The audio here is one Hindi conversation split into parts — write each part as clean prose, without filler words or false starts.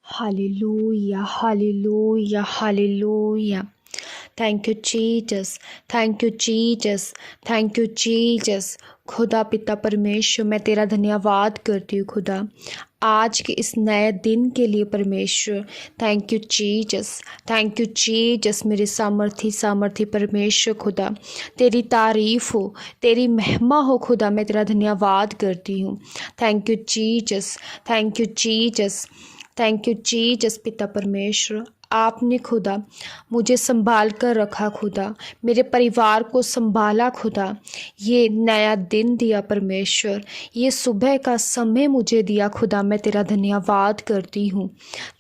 Hallelujah, hallelujah, hallelujah. Thank you Jesus, thank you Jesus, thank you Jesus. खुदा पिता परमेश्वर, मैं तेरा धन्यवाद करती हूँ खुदा, आज के इस नए दिन के लिए परमेश्वर। Thank you Jesus, thank you Jesus. मेरे सामर्थी परमेश्वर खुदा, तेरी तारीफ़ हो, तेरी महिमा हो खुदा, मैं तेरा धन्यवाद करती हूँ। Thank you Jesus, thank you Jesus, thank you Jesus. पिता परमेश्वर, आपने खुदा मुझे संभाल कर रखा खुदा, मेरे परिवार को संभाला खुदा, ये नया दिन दिया परमेश्वर, ये सुबह का समय मुझे दिया खुदा, मैं तेरा धन्यवाद करती हूँ।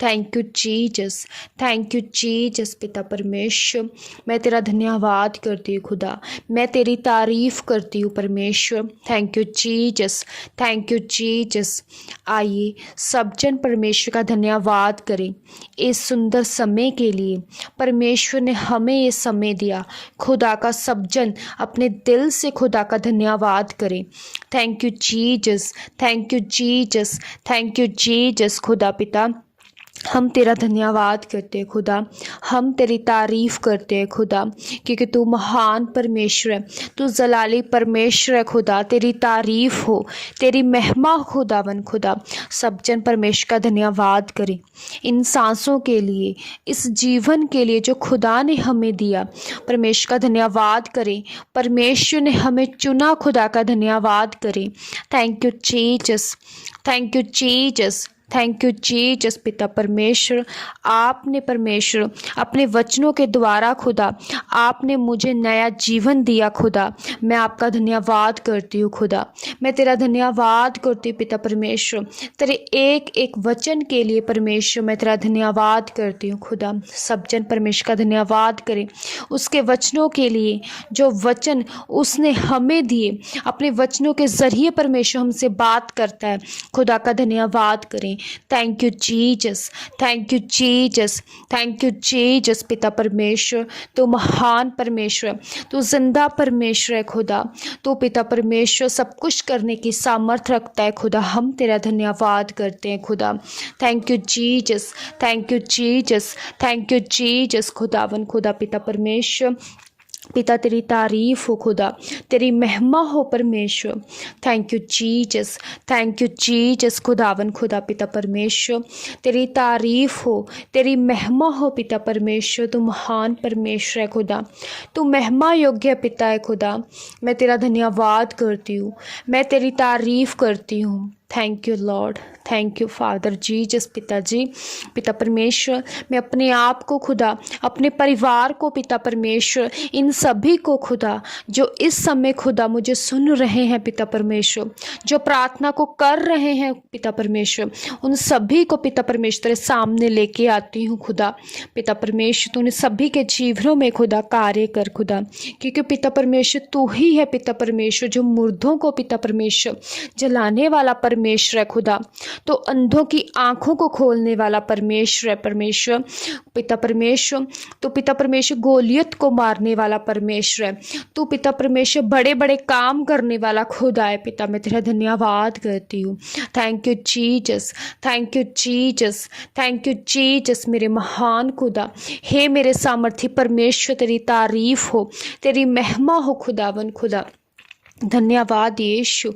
Thank you Jesus, thank you Jesus. पिता परमेश्वर, मैं तेरा धन्यवाद करती हूँ खुदा, मैं तेरी तारीफ़ करती हूँ परमेश्वर। Thank you Jesus, thank you Jesus. आइए सब जन परमेश्वर का धन्यवाद करें इस सुंदर समय के लिए। परमेश्वर ने हमें ये समय दिया, खुदा का सब जन अपने दिल से खुदा का धन्यवाद करें। Thank you Jesus, thank you Jesus, thank you Jesus. खुदा पिता, हम तेरा धन्यवाद करते हैं खुदा, हम तेरी तारीफ़ करते हैं खुदा, क्योंकि तू महान परमेश्वर है, तू जलाली परमेश्वर है खुदा। तेरी तारीफ़ हो, तेरी महिमा खुदावन खुदा। सब जन परमेश्वर का धन्यवाद करें इन सांसों के लिए, इस जीवन के लिए जो खुदा ने हमें दिया। परमेश्वर का धन्यवाद करें, परमेश्वर ने हमें चुना, खुदा का धन्यवाद करें। Thank you Jesus, thank you Jesus, thank you Jesus. पिता परमेश्वर, आपने परमेश्वर अपने वचनों के द्वारा खुदा, आपने मुझे नया जीवन दिया खुदा, मैं आपका धन्यवाद करती हूँ खुदा, मैं तेरा धन्यवाद करती हूँ पिता परमेश्वर। तेरे एक एक वचन के लिए परमेश्वर मैं तेरा धन्यवाद करती हूँ खुदा। सब जन परमेश्वर का धन्यवाद करें उसके वचनों के लिए, जो वचन उसने हमें दिए, अपने वचनों के ज़रिए परमेश्वर हमसे बात करता है। खुदा का धन्यवाद करें। Thank you Jesus, thank you Jesus, thank you Jesus. पिता परमेश्वर, तू महान परमेश्वर, तू जिंदा परमेश्वर है खुदा, तू पिता परमेश्वर सब कुछ करने की सामर्थ रखता है खुदा। हम तेरा धन्यवाद करते हैं खुदा। Thank you Jesus, thank you Jesus, thank you Jesus. खुदावन खुदा पिता परमेश्वर, पिता तेरी तारीफ़ हो खुदा, तेरी महिमा हो परमेश्वर। Thank you Jesus, thank you Jesus. खुदावन खुदा पिता परमेश्वर, तेरी तारीफ़ हो, तेरी महिमा हो पिता परमेश्वर। तू महान परमेश्वर है खुदा, तू महिमा योग्य पिता है खुदा। मैं तेरा धन्यवाद करती हूँ, मैं तेरी तारीफ़ करती हूँ। Thank you Lord, thank you father Jesus. पिताजी, पिता परमेश्वर, मैं अपने आप को खुदा, अपने परिवार को पिता परमेश्वर, इन सभी को खुदा जो इस समय खुदा मुझे सुन रहे हैं पिता परमेश्वर, जो प्रार्थना को कर रहे हैं पिता परमेश्वर, उन सभी को पिता परमेश्वर तेरे सामने लेके आती हूँ खुदा। पिता परमेश्वर, तूने सभी के जीवनों में खुदा कार्य कर खुदा, क्योंकि पिता परमेश्वर तू ही है पिता परमेश्वर जो मुर्दों को पिता परमेश्वर जलाने वाला परमेश्वर है खुदा, तो अंधों की आंखों को खोलने वाला परमेश्वर है परमेश्वर। पिता परमेश्वर, तो पिता परमेश्वर गोलियत को मारने वाला परमेश्वर है, तो पिता परमेश्वर बड़े बड़े काम करने वाला खुदा है पिता। मैं तेरा धन्यवाद करती हूँ। Thank you Jesus, thank you Jesus, thank you Jesus. मेरे महान खुदा, हे मेरे सामर्थी परमेश्वर, तेरी तारीफ हो, तेरी महिमा हो खुदावन खुदा। धन्यवाद यीशु,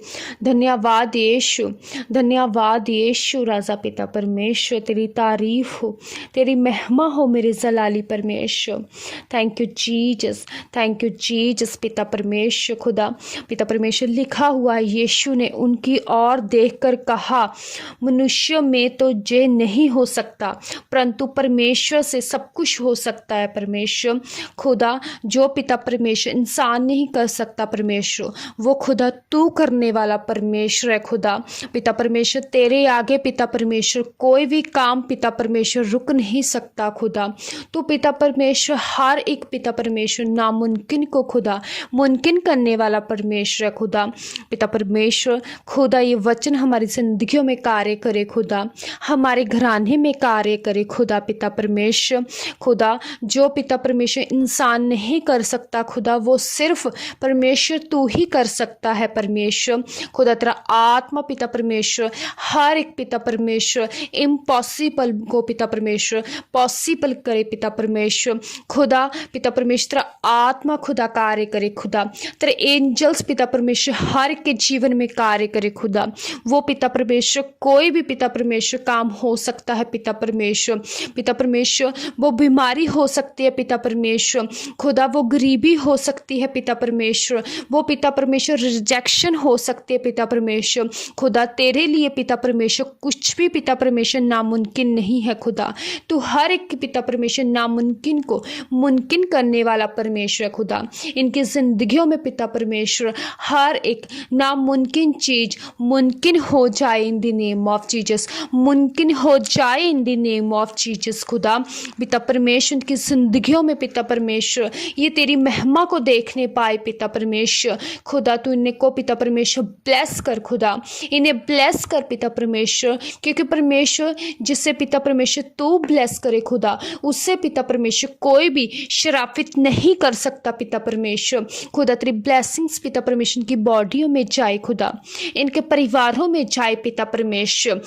धन्यवाद यीशु, धन्यवाद यीशु। राजा पिता परमेश्वर, तेरी तारीफ हो, तेरी महिमा हो मेरे जलाली परमेश्वर। Thank you Jesus, thank you Jesus. पिता परमेश्वर खुदा, पिता परमेश्वर, लिखा हुआ है यीशु ने उनकी ओर देखकर कहा, मनुष्य में तो ये नहीं हो सकता, परंतु परमेश्वर से सब कुछ हो सकता है परमेश्वर। खुदा, जो पिता परमेश्वर इंसान नहीं कर सकता परमेश्वर, वो खुदा तू करने वाला परमेश्वर है खुदा। पिता परमेश्वर, तेरे आगे पिता परमेश्वर कोई भी काम पिता परमेश्वर रुक नहीं सकता खुदा। तू पिता परमेश्वर हर एक पिता परमेश्वर नामुमकिन को खुदा मुमकिन करने वाला परमेश्वर है खुदा। पिता परमेश्वर खुदा, ये वचन हमारी जिंदगियों में कार्य करे खुदा, हमारे घराने में कार्य करे खुदा। पिता परमेश्वर खुदा, जो पिता परमेश्वर इंसान नहीं कर सकता खुदा, वो सिर्फ परमेश्वर तू ही कर कर सकता है परमेश्वर। खुदा तेरा आत्मा पिता परमेश्वर हर एक पिता परमेश्वर इम्पॉसिबल को पिता परमेश्वर पॉसिबल करे पिता परमेश्वर। खुदा पिता परमेश्वर तेरा आत्मा खुदा कार्य करे खुदा, तेरे एंजल्स पिता परमेश्वर हर एक के जीवन में कार्य करे खुदा। वो पिता परमेश्वर कोई भी पिता परमेश्वर काम हो सकता है पिता परमेश्वर। पिता परमेश्वर वो बीमारी हो सकती है पिता परमेश्वर खुदा, वो गरीबी हो सकती है पिता परमेश्वर, वो पिता परमेश्वर रिजेक्शन हो सकती है पिता परमेश्वर खुदा। तेरे लिए पिता परमेश्वर कुछ भी पिता परमेश्वर नामुमकिन नहीं है खुदा। तू हर एक पिता परमेश्वर नामुमकिन को मुमकिन करने वाला परमेश्वर खुदा। इनकी जिंदगियों में पिता परमेश्वर हर एक नामुमकिन चीज मुमकिन हो जाए इन द नेम ऑफ जीसस, मुमकिन हो जाए इन द नेम ऑफ जीसस खुदा। पिता परमेश्वर उनकी जिंदगियों में पिता परमेश्वर ये तेरी महिमा को देखने पाए पिता परमेश्वर खुदा। तू इन्हें को पिता परमेश्वर ब्लेस कर खुदा, इन्हें ब्लेस कर पिता परमेश्वर, क्योंकि परमेश्वर जिससे पिता परमेश्वर तू ब्लेस करे खुदा उससे पिता परमेश्वर कोई भी शराफित नहीं कर सकता पिता परमेश्वर खुदा। तेरी ब्लेसिंग्स पिता परमेश्वर की बॉडियों में जाए खुदा, इनके परिवारों में जाए पिता परमेश्वर।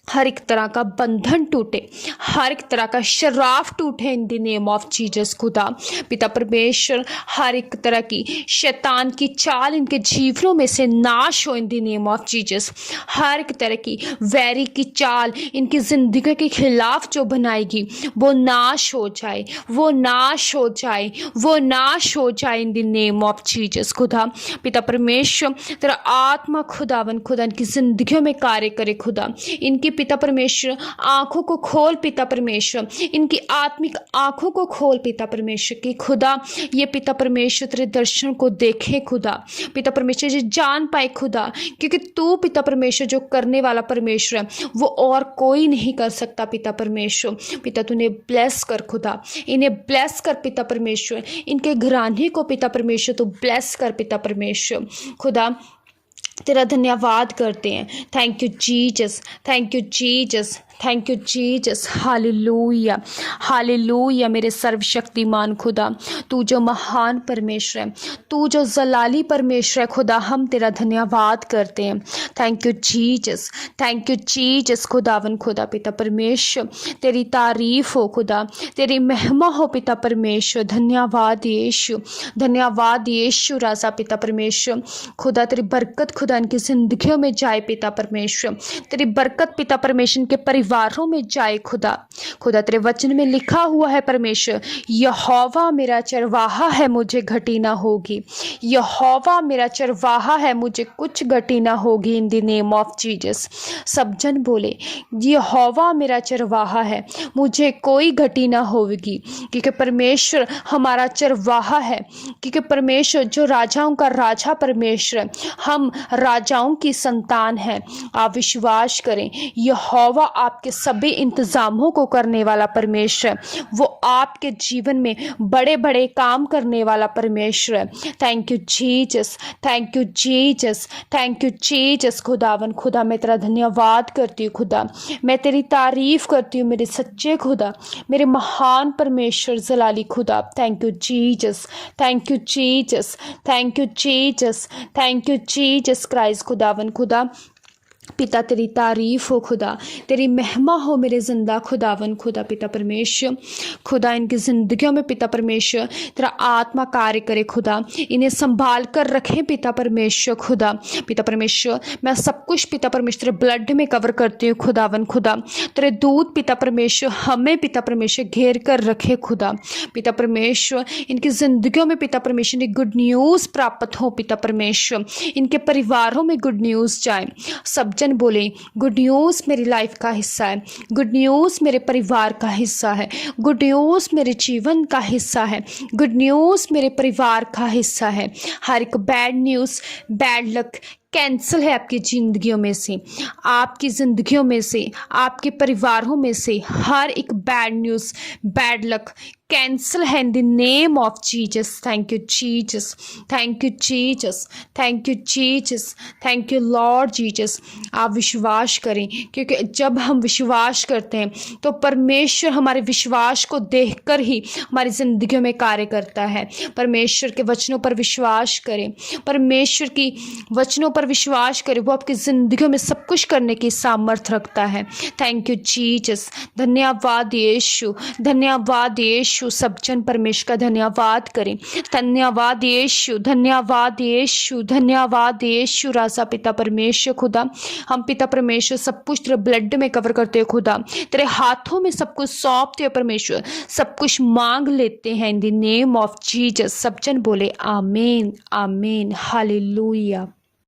हर एक तरह का बंधन टूटे, हर एक तरह का शराफ टूटे इन द नेम ऑफ जीसस खुदा। पिता परमेश्वर हर एक तरह की शैतान की चाल इनके जीवनों में से नाश हो in the name of Jesus. हर एक तरह की वैरी की चाल इनकी ज़िंदगी के खिलाफ जो बनाएगी वो नाश हो जाए, वो नाश हो जाए, वो नाश हो जाए इन द नेम ऑफ जीसस खुदा। पिता परमेश्वर तेरा आत्मा खुदावन खुदा इनकी ज़िंदगियों में कार्य करे खुदा। इनकी पिता परमेश्वर आंखों को खोल पिता परमेश्वर, इनकी आत्मिक आंखों को खोल पिता परमेश्वर की खुदा। ये पिता परमेश्वर तेरे दर्शन को देखे खुदा, पिता परमेश्वर जी जान पाए खुदा, क्योंकि तू पिता परमेश्वर जो करने वाला परमेश्वर है वो और कोई नहीं कर सकता पिता परमेश्वर। पिता तूने ब्लेस कर खुदा, इन्हें ब्लेस कर पिता परमेश्वर, इनके घराने को पिता परमेश्वर तू ब्लेस कर पिता परमेश्वर खुदा। तेरा धन्यवाद करते हैं। Thank you Jesus, thank you Jesus, thank you Jesus. Hallelujah, hallelujah मेरे सर्वशक्तिमान खुदा, तू जो महान परमेश्वर है, तू जो जलाली परमेश्वर है खुदा, हम तेरा धन्यवाद करते हैं। Thank you Jesus, thank you Jesus खुदावन खुदा। पिता परमेश्वर तेरी तारीफ हो खुदा, तेरी महिमा हो पिता परमेश्वर। धन्यवाद यीशु, धन्यवाद यीशु राजा। पिता परमेश्वर खुदा तेरी बरकत खुदा इनकी जिंदगियों में जाए पिता परमेश्वर, तेरी बरकत पिता परमेश्वर के परिवारों में जाए खुदा। खुदा तेरे वचन में लिखा हुआ है परमेश्वर, यहोवा मेरा चरवाहा है मुझे घटी ना होगी, यहोवा मेरा चरवाहा है मुझे कुछ घटी ना होगी इन द नेम ऑफ जीसस। सब जन बोले यहोवा मेरा चरवाहा है मुझे कोई घटी ना होगी, क्योंकि परमेश्वर हमारा चरवाहा है, क्योंकि परमेश्वर जो राजाओं का राजा परमेश्वर, हम राजाओं की संतान हैं। आप विश्वास करें यहोवा आपके सभी इंतजामों को करने वाला परमेश्वर, वो आपके जीवन में बड़े बड़े काम करने वाला परमेश्वर है। Thank you Jesus, thank you Jesus, thank you Jesus खुदावन खुदा। मैं तेरा धन्यवाद करती हूँ खुदा, मैं तेरी तारीफ करती हूँ मेरे सच्चे खुदा, मेरे महान परमेश्वर जलाली खुदा। Thank you Jesus, thank you Jesus, thank you Jesus, thank you Jesus Christ खुदावन खुदा। पिता तेरी तारीफ हो खुदा, तेरी महिमा हो मेरे जिंदा खुदावन खुदा। पिता परमेश्वर खुदा इनकी ज़िंदगियों में पिता परमेश्वर तेरा आत्मा कार्य करे खुदा, इन्हें संभाल कर रखे पिता परमेश्वर खुदा। पिता परमेश्वर मैं सब कुछ पिता परमेश्वर ब्लड में कवर करती हूँ खुदावन खुदा। तेरे दूध पिता परमेश्वर हमें पिता परमेश्वर घेर कर रखे खुदा। पिता परमेश्वर इनकी ज़िंदगियों में पिता परमेश्वर ने गुड न्यूज़ प्राप्त हो पिता परमेश्वर, इनके परिवारों में गुड न्यूज़ जाए। सब जन बोले गुड न्यूज़ मेरी लाइफ का हिस्सा है, गुड न्यूज़ मेरे परिवार का हिस्सा है, गुड न्यूज़ मेरे जीवन का हिस्सा है, गुड न्यूज़ मेरे परिवार का हिस्सा है। हर एक bad news, bad luck cancel है आपकी ज़िंदगियों में से, आपकी ज़िंदगियों में से, आपके परिवारों में से हर एक bad news, bad luck cancel है in the name of Jesus. Thank you Jesus, thank you Jesus, thank you Jesus, thank you lord Jesus. आप विश्वास करें, क्योंकि जब हम विश्वास करते हैं तो परमेश्वर हमारे विश्वास को देखकर ही हमारी ज़िंदगियों में कार्य करता है। परमेश्वर के वचनों पर विश्वास करें, परमेश्वर की वचनों पर विश्वास करें, वो आपकी ज़िंदगियों में सब कुछ करने की सामर्थ्य रखता है। थैंक यू जीसस, धन्यवाद यीशु, धन्यवाद यीशु। सब जन परमेश्वर का धन्यवाद करें। धन्यवाद यीशु, धन्यवाद यीशु, धन्यवाद यीशु। राजा पिता परमेश्वर खुदा, हम पिता परमेश्वर सब कुछ तेरे ब्लड में कवर करते हो खुदा, तेरे हाथों में सब कुछ सौंपते हो परमेश्वर, सब कुछ मांग लेते हैं इन द नेम ऑफ जीसस। सब जन बोले आमीन, आमीन, हालेलुया।